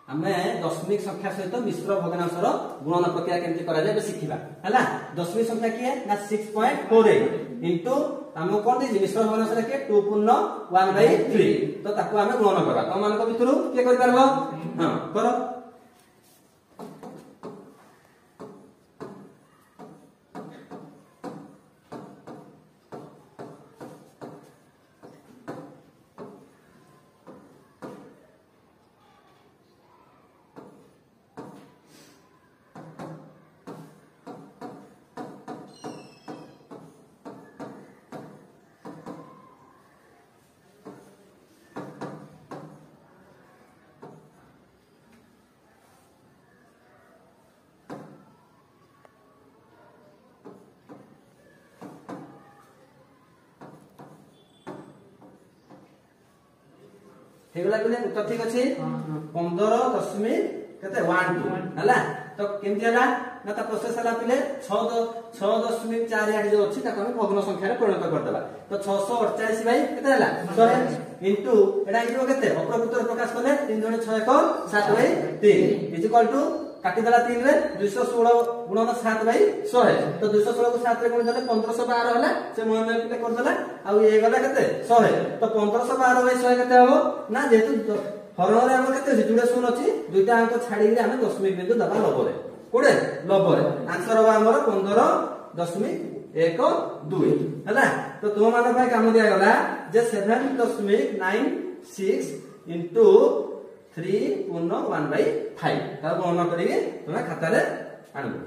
आमे दशमिक संख्या सहित मिश्र भग्नांशर गुणन प्रक्रिया केमती करा जाय शिखिबा हला। दशमिक संख्या किए ना 6.48 इनटू हमको कोन दे मिश्र भग्नांश के 2/1/3 तो ताको आमे गुणन करबा। तो मान को भितरु के करि परबो हां करो हेगला बोले उत्तर ठीक अछि 15.12 हला। तो केमती हला ना ता प्रोसेस हला पिले 6.48 जो अछि ताको हम भग्न संख्या रे परिणत कर देबा। तो 648 भाई केते हला 100 इनटू एडा इयो केते अप्रकृतर प्रकाश करले 3 दुणे 6 1 7/3 इज इक्वल टू काटी देला 3 रे 216 गुणन 7/100 तो 216 को 7 रे गुण देले 1512 हला से मोह में केते कर देला आ ये गला केते 100 तो 1512/100 केते हबो ना जेतु हरण रे हम केते जुडे सुन अछि दुईटा अंक छाडी रे हम दशमिक बिंदु दबा लबरे कोडे लबरे आंसर हबो हमर 15.12 हला। तो तुम मान भाई काम दिया गला जे 7.96 इनटू 3 पूर्ण 1/5 ता गणना करिके तुम खाता रे आनबो।